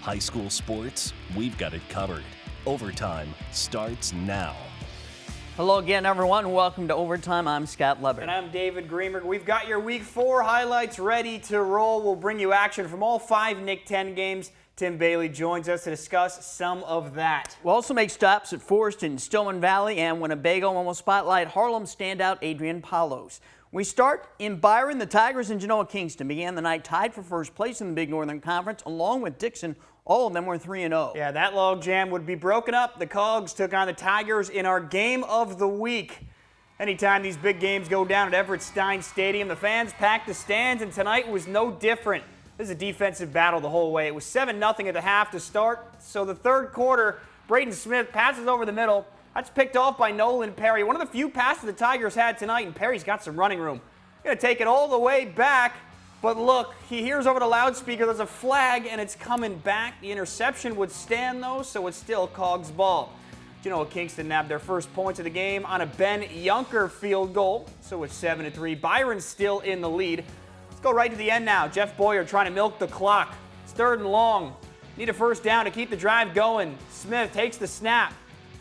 High school sports, we've got it covered. Overtime starts now. Hello again, everyone. Welcome to Overtime. I'm Scott Leber. And I'm David Greenberg. We've got your Week 4 highlights ready to roll. We'll bring you action from all 5 Nick 10 games. Tim Bailey joins us to discuss some of that. We'll also make stops at FORRESTON, Stillman Valley, and Winnebago, and we'll spotlight Harlem standout ADRIAN PALOS. We start in BYRON. The Tigers and GENOA KINGSTON began the night tied for first place in the Big Northern Conference, along with DIXON. All of them were 3-0. Yeah, that log jam would be broken up. The COGS took on the Tigers in our game of the week. Anytime these big games go down at Everett Stein Stadium, the fans pack the stands, and tonight was no different. This is a defensive battle the whole way. It was 7-0 at the half to start. So the third quarter, Braden Smith passes over the middle. That's picked off by Nolan Perry. One of the few passes the Tigers had tonight, and Perry's got some running room. Going to take it all the way back. But look, he hears over the loudspeaker there's a flag, and it's coming back. The interception would stand, though, so it's still COGS ball. GENOA KINGSTON nabbed their first points of the game on a Ben Yunker field goal. So it's 7-3. BYRON's still in the lead. Let's go right to the end now. Jeff Boyer trying to milk the clock. It's 3rd and long. Need a first down to keep the drive going. Smith takes the snap,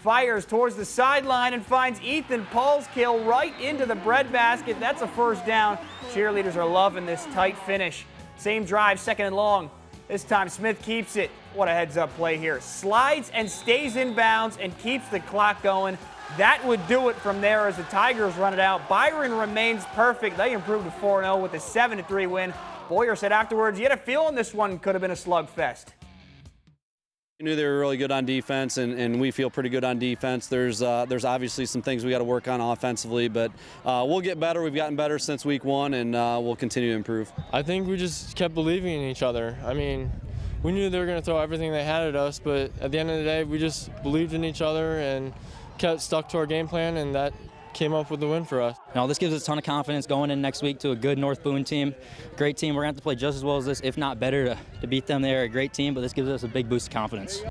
fires towards the sideline, and finds Ethan Paulskill right into the breadbasket. That's a first down. Cheerleaders are loving this tight finish. Same drive, 2nd and long. This time Smith keeps it. What a heads-up play here. Slides and stays in bounds and keeps the clock going. That would do it from there as the Tigers run it out. BYRON remains perfect. They improved to 4-0 with a 7-3 win. Boyer said afterwards, he had a feeling this one could have been a slugfest. We knew they were really good on defense, and we feel pretty good on defense. There's obviously some things we got to work on offensively, but we'll get better. We've gotten better since week 1, and we'll continue to improve. I think we just kept believing in each other. I mean, we knew they were going to throw everything they had at us, but at the end of the day, we just believed in each other and kept stuck to our game plan, and that came up with the win for us. This gives us a ton of confidence going in next week to a good North Boone team. Great team. We're going to have to play just as well as this, if not better, to beat them. They're a great team, but this gives us a big boost of confidence.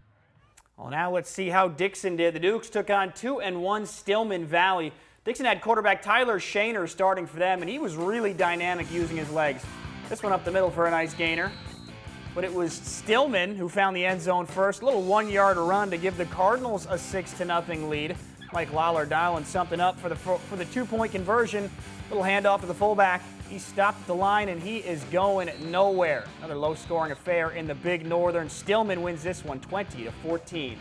Well, now let's see how DIXON did. The Dukes took on 2-1 Stillman Valley. DIXON had quarterback Tyler Shaner starting for them, and he was really dynamic using his legs. This one up the middle for a nice gainer. But it was Stillman who found the end zone first. A little 1-yard run to give the Cardinals a 6-0 lead. Mike Lawler dialing something up for the 2-point conversion. Little handoff to the fullback. He stopped at the line, and he is going nowhere. Another low-scoring affair in the Big Northern. Stillman wins this one 20-14.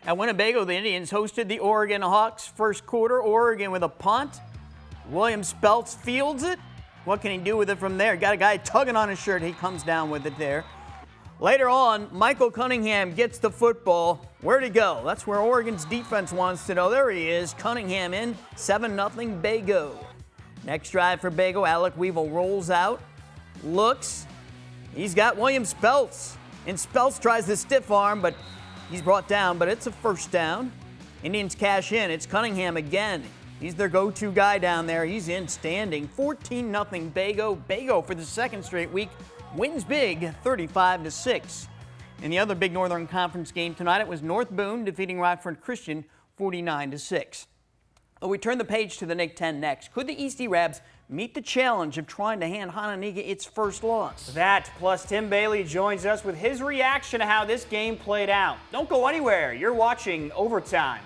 At Winnebago, the Indians hosted the Oregon Hawks. First quarter, Oregon with a punt. William Speltz fields it. What can he do with it from there? Got a guy tugging on his shirt. He comes down with it there. Later on, Michael Cunningham gets the football. Where'd he go? That's where Oregon's defense wants to know. There he is. Cunningham in. 7-0 Bago. Next drive for Bago. Alec Weevil rolls out. Looks. He's got William Speltz. And Speltz tries the stiff arm, but he's brought down. But it's a first down. Indians cash in. It's Cunningham again. He's their go-to guy down there. He's in standing. 14-0 Bago. Bago for the 2nd straight week wins big, 35-6. In the other Big Northern Conference game tonight, it was North Boone defeating Rockford Christian 49-6. We turn the page to the Nick 10 next. Could the East Rabs meet the challenge of trying to hand HONONEGAH its first loss? That, plus Tim Bailey joins us with his reaction to how this game played out. Don't go anywhere. You're watching Overtime.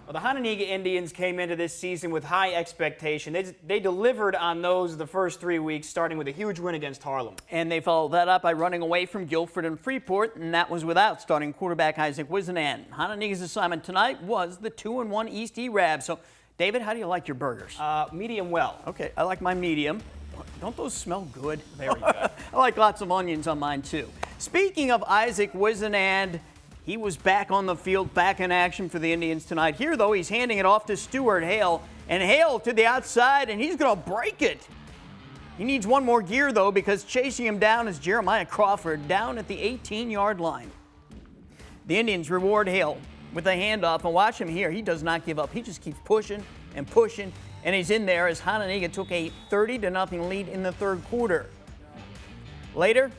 Well, the HONONEGAH Indians came into this season with high expectation. They delivered on those the first 3 weeks, starting with a huge win against Harlem. And they followed that up by running away from Guilford and Freeport, and that was without starting quarterback Isaac WHISENAND. HONONEGAH's assignment tonight was the 2-1 East E-Rabs. So, David, how do you like your burgers? Medium well. Okay, I like my medium. Don't those smell good? Very good. I like lots of onions on mine, too. Speaking of Isaac WHISENAND, he was back on the field, back in action for the Indians tonight. Here, though, he's handing it off to Stuart Hale. And Hale to the outside, and he's going to break it. He needs one more gear, though, because chasing him down is Jeremiah Crawford down at the 18-yard line. The Indians reward Hale with a handoff, and watch him here. He does not give up. He just keeps pushing and pushing, and he's in there as HONONEGAH took a 30-0 lead in the 3rd quarter. Later,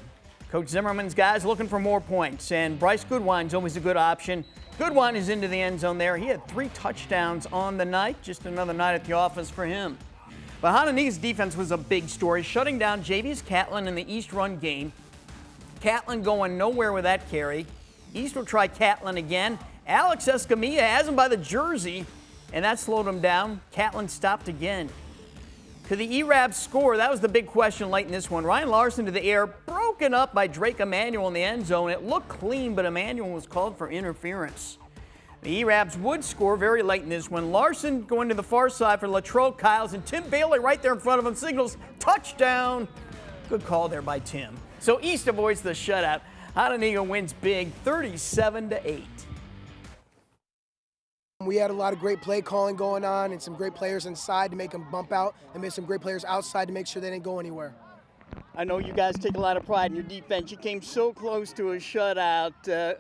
Coach Zimmerman's guys looking for more points, and Bryce Goodwine's always a good option. Goodwine is into the end zone there. He had 3 touchdowns on the night. Just another night at the office for him. But Hononega's defense was a big story, shutting down Javius Catlin in the East run game. Catlin going nowhere with that carry. East will try Catlin again. Alex Escamilla has him by the jersey, and that slowed him down. Catlin stopped again. Could the ERAB score? That was the big question late in this one. Ryan Larson to the air, broken up by Drake Emanuel in the end zone. It looked clean, but Emanuel was called for interference. The ERABs would score very late in this one. Larson going to the far side for Latrell Kyles, and Tim Bailey right there in front of him signals touchdown. Good call there by Tim. So East avoids the shutout. Hononegah wins big, 37-8. We had a lot of great play calling going on and some great players inside to make them bump out, and made some great players outside to make sure they didn't go anywhere. I know you guys take a lot of pride in your defense. You came so close to a shutout.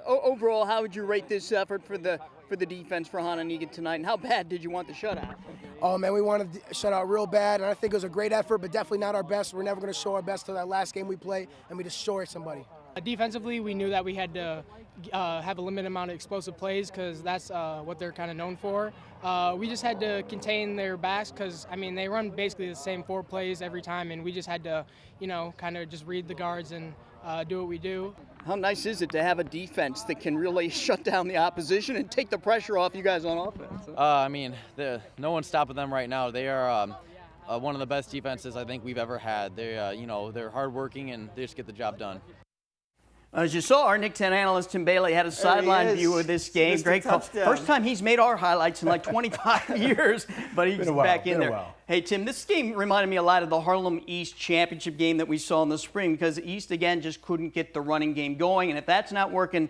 Overall, how would you rate this effort for the defense for Hononegah tonight, and how bad did you want the shutout? Oh man, we wanted the shutout real bad, and I think it was a great effort, but definitely not our best. We're never going to show our best till that last game we play and we destroy somebody. Defensively, we knew that we had to have a limited amount of explosive plays because that's what they're kind of known for. We just had to contain their backs because, I mean, they run basically the same 4 plays every time, and we just had to, you know, kind of just read the guards and do what we do. How nice is it to have a defense that can really shut down the opposition and take the pressure off you guys on offense? I mean, no one's stopping them right now. They are one of the best defenses I think we've ever had. They, you know, they're hardworking and they just get the job done. As you saw, our Nick 10 analyst Tim Bailey had a sideline view of this game. Great call. First time he's made our highlights in like 25 years, but he's back in there. Hey, Tim, this game reminded me a lot of the Harlem East championship game that we saw in the spring because East, again, just couldn't get the running game going, and if that's not working,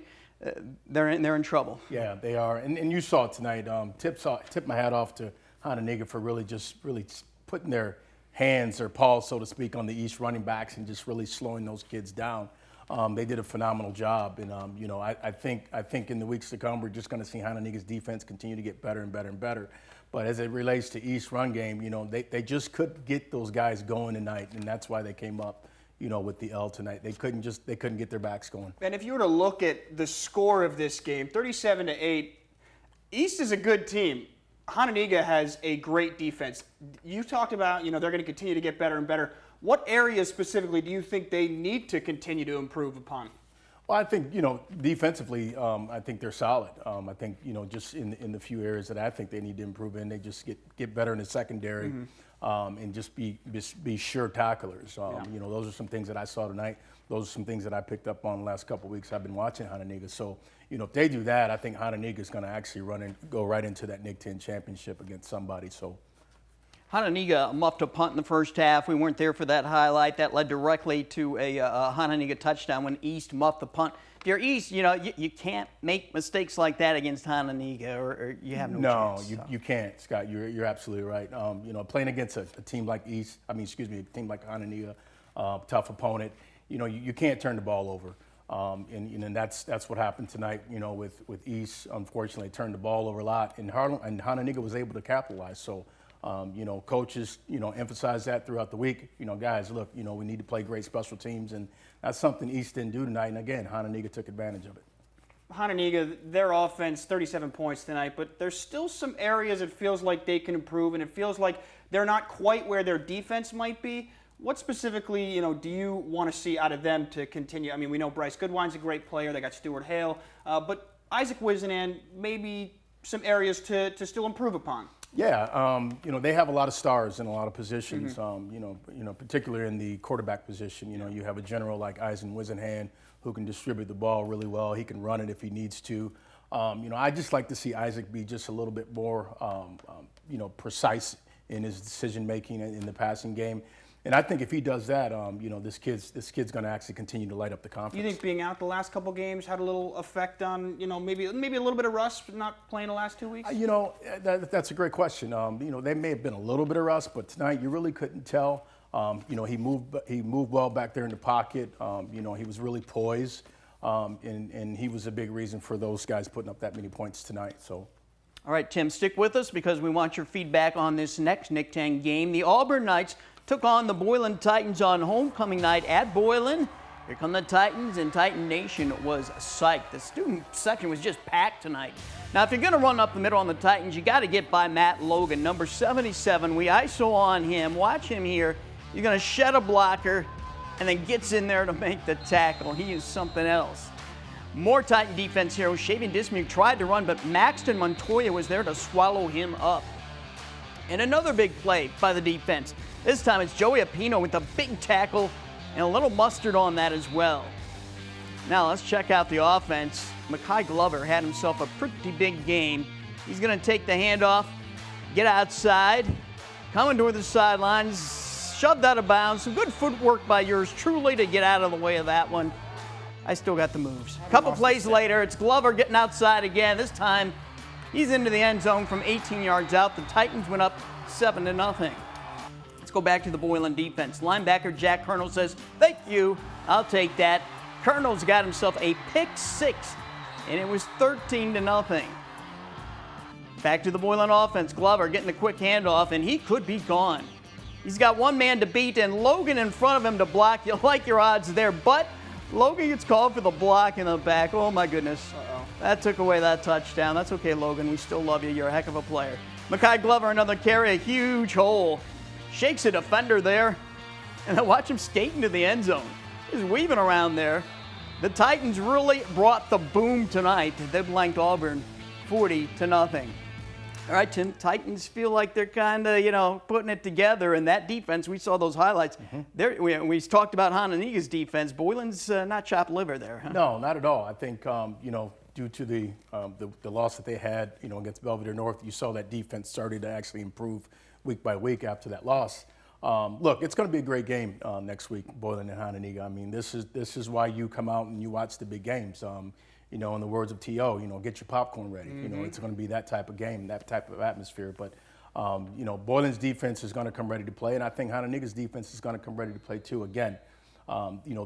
they're in trouble. Yeah, they are, and you saw it tonight. Tip my hat off to Hononegah for really putting their hands, their paws, so to speak, on the East running backs and just really slowing those kids down. They did a phenomenal job, and you know, I think in the weeks to come we're just going to see Hononegah's defense continue to get better and better and better. But as it relates to East run game, you know, they just couldn't get those guys going tonight, and that's why they came up, you know, with the L tonight. They couldn't get their backs going. And if you were to look at the score of this game, 37-8, East is a good team. Hononegah has a great defense. You talked about, you know, they're going to continue to get better and better. What areas specifically do you think they need to continue to improve upon? Well, I think, you know, defensively, I think they're solid. I think, you know, just in the few areas that I think they need to improve in, they just get better in the secondary, and just be sure tacklers. You know, those are some things that I saw tonight. Those are some things that I picked up on the last couple of weeks. I've been watching Hononegah. So, you know, if they do that, I think Hononegah is going to actually go right into that Nick 10 championship against somebody. So. Hononegah muffed a punt in the first half. We weren't there for that highlight. That led directly to a Hononegah touchdown when East muffed the punt. If you're East, you know, you can't make mistakes like that against Hononegah, or you have no chance. No, you can't, Scott. You're absolutely right. You know, playing against a team like East, a team like Hononegah, tough opponent, you know, you can't turn the ball over. And that's what happened tonight, you know, with East. Unfortunately, turned the ball over a lot, and Hononegah was able to capitalize. So. You know, coaches, you know, emphasize that throughout the week. You know, guys, look, you know, we need to play great special teams, and that's something East didn't do tonight. And again, Hononegah took advantage of it. Hononegah, their offense, 37 points tonight, but there's still some areas it feels like they can improve, and it feels like they're not quite where their defense might be. What specifically, you know, do you want to see out of them to continue? I mean, we know Bryce Goodwine's a great player. They got Stuart Hale, but Isaac WHISENAND, maybe some areas to still improve upon. Yeah, you know, they have a lot of stars in a lot of positions. You know, particularly in the quarterback position. You know, you have a general like Isaac WHISENAND who can distribute the ball really well. He can run it if he needs to. You know, I just like to see Isaac be just a little bit more, you know, precise in his decision making in the passing game. And I think if he does that, you know, this kid's going to actually continue to light up the conference. You think being out the last couple games had a little effect on, you know, maybe a little bit of rust, but not playing the last 2 weeks? You know, that's a great question. You know, they may have been a little bit of rust, but tonight you really couldn't tell. You know, he moved well back there in the pocket. You know, he was really poised, and he was a big reason for those guys putting up that many points tonight. So. All right, Tim, stick with us because we want your feedback on this next Nick 10 game. The Auburn Knights took on the BOYLAN Titans on homecoming night at BOYLAN. Here come the Titans, and Titan Nation was psyched. The student section was just packed tonight. Now, if you're going to run up the middle on the Titans, you got to get by Matt Logan, number 77. We ISO on him. Watch him here. You're going to shed a blocker, and then gets in there to make the tackle. He is something else. More Titan defense here. Shavian Dismuke tried to run, but Maxton Montoya was there to swallow him up. And another big play by the defense. This time it's Joey Apino with a big tackle and a little mustard on that as well. Now let's check out the offense. Mekhi Glover had himself a pretty big game. He's going to take the handoff, get outside, coming toward the sidelines, shoved out of bounds. Some good footwork by yours truly to get out of the way of that one. I still got the moves. A couple plays later, it's Glover getting outside again. This time he's into the end zone from 18 yards out. The Titans went up 7-0. Let's go back to the BOYLAN defense. Linebacker Jack Colonel says, "Thank you, I'll take that." Colonel's got himself a pick 6, and it was 13-0. Back to the BOYLAN offense. Glover getting a quick handoff, and he could be gone. He's got one man to beat, and Logan in front of him to block. You like your odds there, but Logan gets called for the block in the back. Oh, my goodness. That took away that touchdown. That's okay, Logan. We still love you. You're a heck of a player. Mekhi Glover, another carry, a huge hole. Shakes a defender there, and then watch him skate into the end zone. He's weaving around there. The Titans really brought the boom tonight. They blanked Auburn 40-0. All right, Tim, Titans feel like they're kind of, putting it together. And that defense, we saw those highlights. We talked about HONONEGAH's defense. BOYLAN's not chopped liver there, huh? No, not at all. I think, due to the loss that they had, against Belvidere North, you saw that defense started to actually improve week by week after that loss. Look, it's going to be a great game next week, BOYLAN and HONONEGAH. I mean, this is why you come out and you watch the big games. In the words of T.O., get your popcorn ready. It's going to be that type of game, that type of atmosphere. But, BOYLAN's defense is going to come ready to play, and I think HONONEGAH's defense is going to come ready to play too. Again,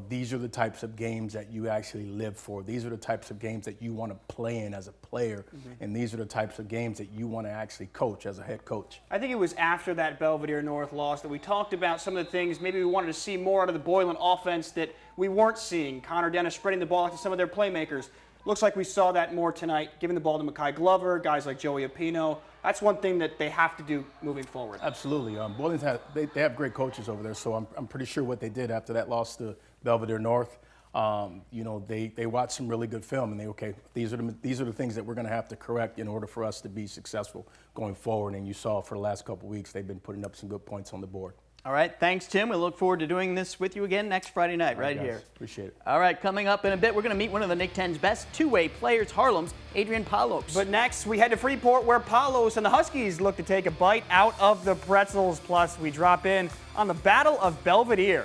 these are the types of games that you actually live for. These are the types of games that you want to play in as a player, and these are the types of games that you want to actually coach as a head coach. I think it was after that Belvidere North loss that we talked about some of the things maybe we wanted to see more out of the BOYLAN offense that we weren't seeing. Connor Dennis spreading the ball out to some of their playmakers. Looks like we saw that more tonight, giving the ball to Mekhi Glover, guys like Joey Apino. That's one thing that they have to do moving forward. Absolutely. BOYLAN they have great coaches over there, so I'm pretty sure what they did after that loss to Belvidere North, they watched some really good film, and these are the things that we're going to have to correct in order for us to be successful going forward. And you saw for the last couple of weeks they've been putting up some good points on the board. All right, thanks, Tim. We look forward to doing this with you again next Friday night, right here. Appreciate it. All right, coming up in a bit, we're going to meet one of the Nick 10's best two-way players, Harlem's ADRIAN PALOS. But next, we head to Freeport, where PALOS and the Huskies look to take a bite out of the Pretzels. Plus, we drop in on the Battle of Belvidere.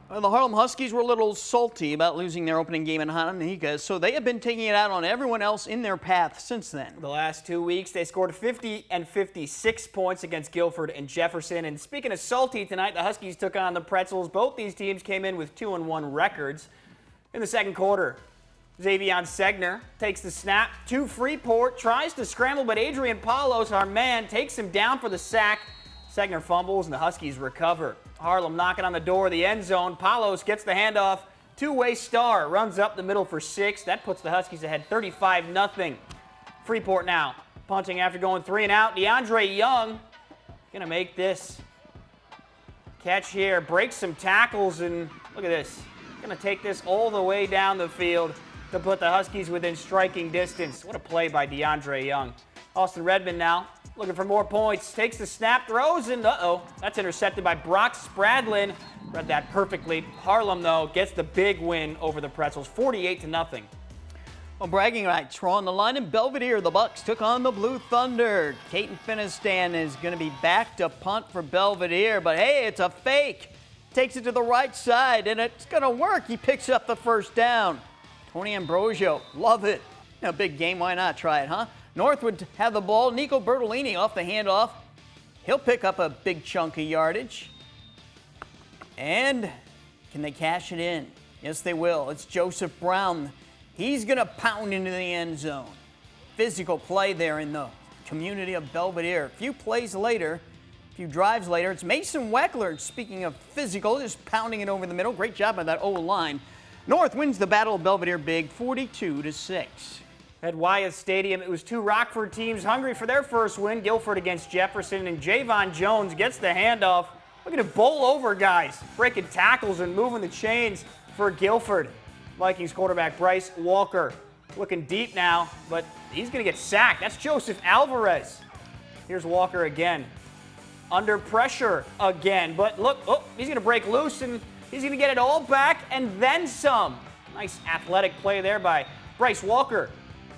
Well, the Harlem Huskies were a little salty about losing their opening game in HONONEGAH, so they have been taking it out on everyone else in their path since then. The last 2 weeks, they scored 50 and 56 points against Guilford and Jefferson. And speaking of salty, tonight the Huskies took on the Pretzels. Both these teams came in with 2-1 records. In the second quarter, Xavion Segner takes the snap to Freeport, tries to scramble, but Adrian Palos, our man, takes him down for the sack. Segner fumbles, and the Huskies recover. Harlem knocking on the door of the end zone. Palos gets the handoff. Two-way star runs up the middle for 6. That puts the Huskies ahead 35-0. Freeport now punting after going 3 and out. DeAndre Young gonna make this catch here, breaks some tackles, and look at this. Gonna take this all the way down the field to put the Huskies within striking distance. What a play by DeAndre Young. Austin Redmond now looking for more points. Takes the snap, throws, and that's intercepted by Brock Spradlin. Read that perfectly. Harlem, though, gets the big win over the Pretzels, 48-0. Well, bragging rights were on the line in Belvidere. The BUCS took on the Blue Thunder. Caden Finistan is going to be back to punt for Belvidere, but hey, it's a fake. Takes it to the right side, and it's going to work. He picks up the first down. Tony Ambrosio, love it. A big game, why not try it, huh? North would have the ball. Nico Bertolini off the handoff. He'll pick up a big chunk of yardage. And can they cash it in? Yes, they will. It's Joseph Brown. He's going to pound into the end zone. Physical play there in the community of Belvidere. A few plays later, A few drives later, it's Mason Weckler, speaking of physical, just pounding it over the middle. Great job by that O-line. North wins the Battle of Belvidere big, 42-6. At Wyeth Stadium, it was two Rockford teams hungry for their first win. Guilford against Jefferson, and Javon Jones gets the handoff. Look at it bowl over guys, breaking tackles and moving the chains for Guilford. Vikings quarterback Bryce Walker looking deep now, but he's going to get sacked. That's Joseph Alvarez. Here's Walker again. Under pressure again, but look, oh, he's going to break loose, and he's going to get it all back and then some. Nice athletic play there by Bryce Walker.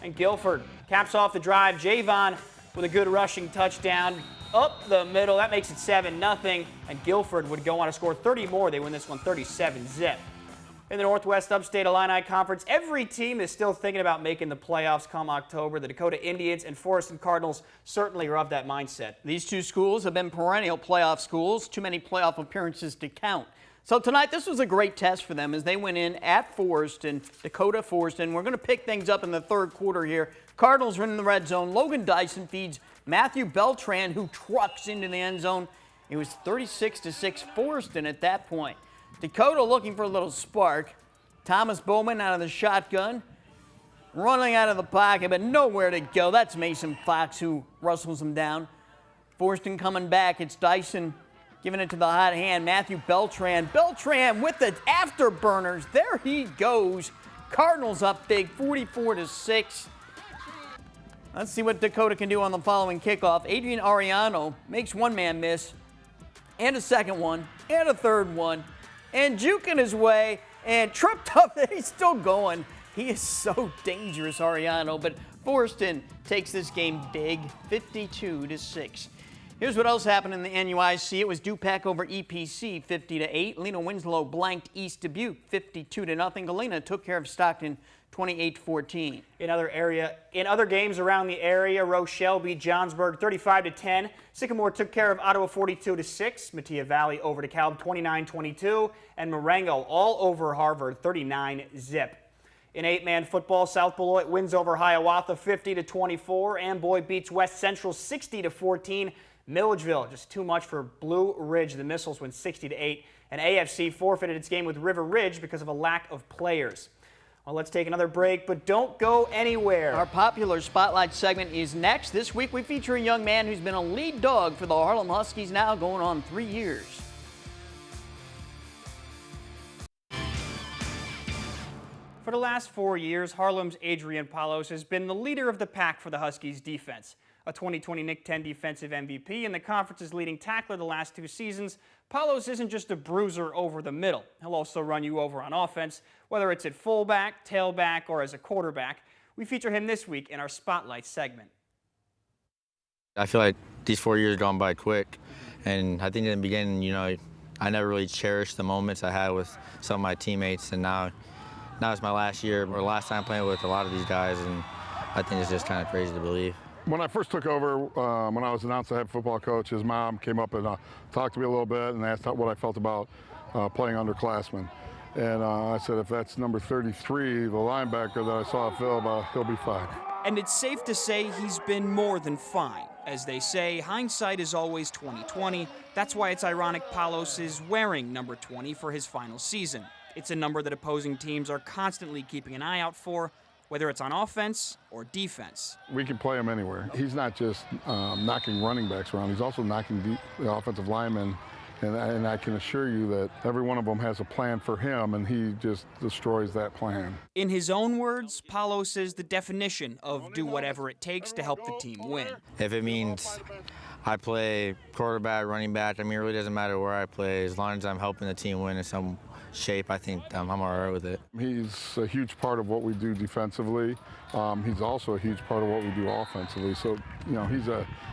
And Guilford caps off the drive. Javon with a good rushing touchdown up the middle. That makes it 7-0, and Guilford would go on to score 30 more. They win this one 37-zip. In the Northwest Upstate Illini Conference, every team is still thinking about making the playoffs come October. The Dakota Indians and FORRESTON Cardinals certainly are of that mindset. These two schools have been perennial playoff schools, too many playoff appearances to count. So tonight, this was a great test for them as they went in at FORRESTON, Dakota FORRESTON. We're going to pick things up in the third quarter here. Cardinals are in the red zone. Logan Dyson feeds Matthew Beltran, who trucks into the end zone. It was 36-6 FORRESTON at that point. Dakota looking for a little spark. Thomas Bowman out of the shotgun, running out of the pocket, but nowhere to go. That's Mason Fox who rustles him down. FORRESTON coming back. It's Dyson giving it to the hot hand, Matthew Beltran. Beltran with the afterburners. There he goes. Cardinals up big, 44-6. Let's see what Dakota can do on the following kickoff. Adrian Ariano makes one man miss, and a second one, and a third one, and juking his way, and tripped up. He's still going. He is so dangerous, Ariano, but FORRESTON takes this game big, 52-6. Here's what else happened in the NUIC. It was Dupac over EPC, 50-8. Lena Winslow blanked East Dubuque, 52-0. Galena took care of Stockton, 28-14. In other games around the area, Rochelle beat Johnsburg 35-10. Sycamore took care of Ottawa 42-6. Mattia Valley over DeKalb 29-22. And Marengo all over Harvard 39-zip. In 8-man football, South Beloit wins over Hiawatha 50-24. Amboy beats West Central 60-14. Milledgeville, just too much for Blue Ridge. The Missiles win 60-8. And AFC forfeited its game with River Ridge because of a lack of players. Well, let's take another break, but don't go anywhere. Our popular Spotlight segment is next. This week we feature a young man who's been a lead dog for the Harlem Huskies now going on 3 years. For the last 4 years, Harlem's Adrian Palos has been the leader of the pack for the Huskies defense. A 2020 Nick 10 defensive MVP and the conference's leading tackler the last 2 seasons, Palos isn't just a bruiser over the middle. He'll also run you over on offense, whether it's at fullback, tailback, or as a quarterback. We feature him this week in our Spotlight segment. I feel like these 4 years gone by quick, and I think in the beginning, I never really cherished the moments I had with some of my teammates, and now it's my last year or last time playing with a lot of these guys, and I think it's just kind of crazy to believe. When I first took over, when I was announced the head football coach, his mom came up and talked to me a little bit and asked what I felt about playing underclassmen. And I said, if that's number 33, the linebacker that I saw at film, he'll be fine. And it's safe to say he's been more than fine. As they say, hindsight is always 20/20. That's why it's ironic Palos is wearing number 20 for his final season. It's a number that opposing teams are constantly keeping an eye out for, whether it's on offense or defense. We can play him anywhere. He's not just knocking running backs around, he's also knocking the offensive linemen, and I can assure you that every one of them has a plan for him, and he just destroys that plan. In his own words, Palos is the definition of do whatever it takes to help the team win. If it means I play quarterback, running back, it really doesn't matter where I play, as long as I'm helping the team win in some shape, I think I'm all right with it. He's a huge part of what we do defensively. He's also a huge part of what we do offensively. So,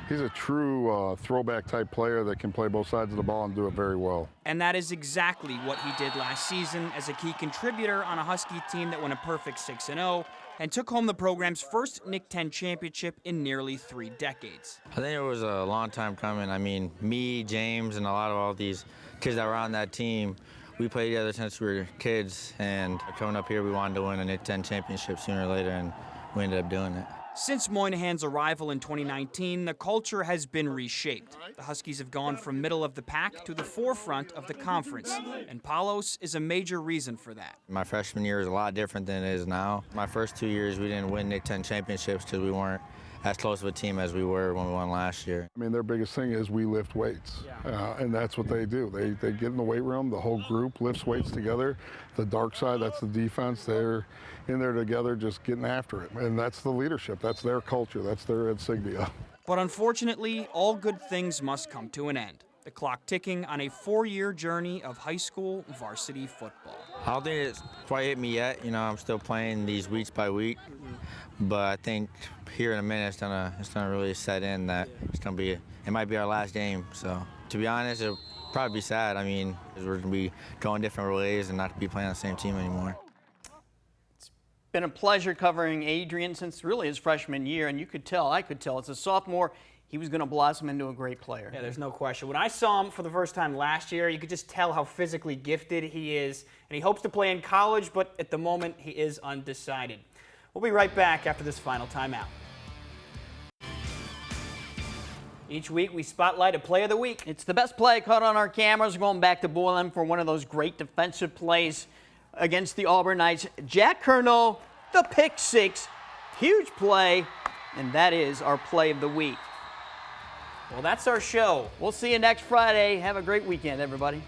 he's a true throwback type player that can play both sides of the ball and do it very well. And that is exactly what he did last season as a key contributor on a Husky team that won a perfect 6-0 and took home the program's first Nick 10 championship in nearly 3 decades. I think it was a long time coming. I mean, me, James, and a lot of all these kids that were on that team, we played together since we were kids, and coming up here, we wanted to win a Nick 10 championship sooner or later, and we ended up doing it. Since Moynihan's arrival in 2019, the culture has been reshaped. The Huskies have gone from middle of the pack to the forefront of the conference, and PALOS is a major reason for that. My freshman year is a lot different than it is now. My first 2 years, we didn't win Nick 10 championships because we weren't as close of a team as we were when we won last year. I mean, their biggest thing is we lift weights, and that's what they do. They get in the weight room, the whole group lifts weights together. The dark side, that's the defense. They're in there together just getting after it, and that's the leadership. That's their culture. That's their insignia. But unfortunately, all good things must come to an end. The clock ticking on a 4-year journey of high school varsity football. I don't think it's quite hit me yet. You know, I'm still playing these weeks by week, but I think here in a minute it's gonna really set in that it might be our last game. So to be honest, it'll probably be sad. I mean, we're gonna be going different ways and not be playing on the same team anymore. It's been a pleasure covering Adrian since really his freshman year, and I could tell, as a sophomore, he was going to blossom into a great player. Yeah, there's no question. When I saw him for the first time last year, you could just tell how physically gifted he is, and he hopes to play in college, but at the moment, he is undecided. We'll be right back after this final timeout. Each week, we spotlight a play of the week. It's the best play caught on our cameras. Going back to BOYLAN for one of those great defensive plays against the Auburn Knights. Jack Curnow, the pick six, huge play, and that is our play of the week. Well, that's our show. We'll see you next Friday. Have a great weekend, everybody.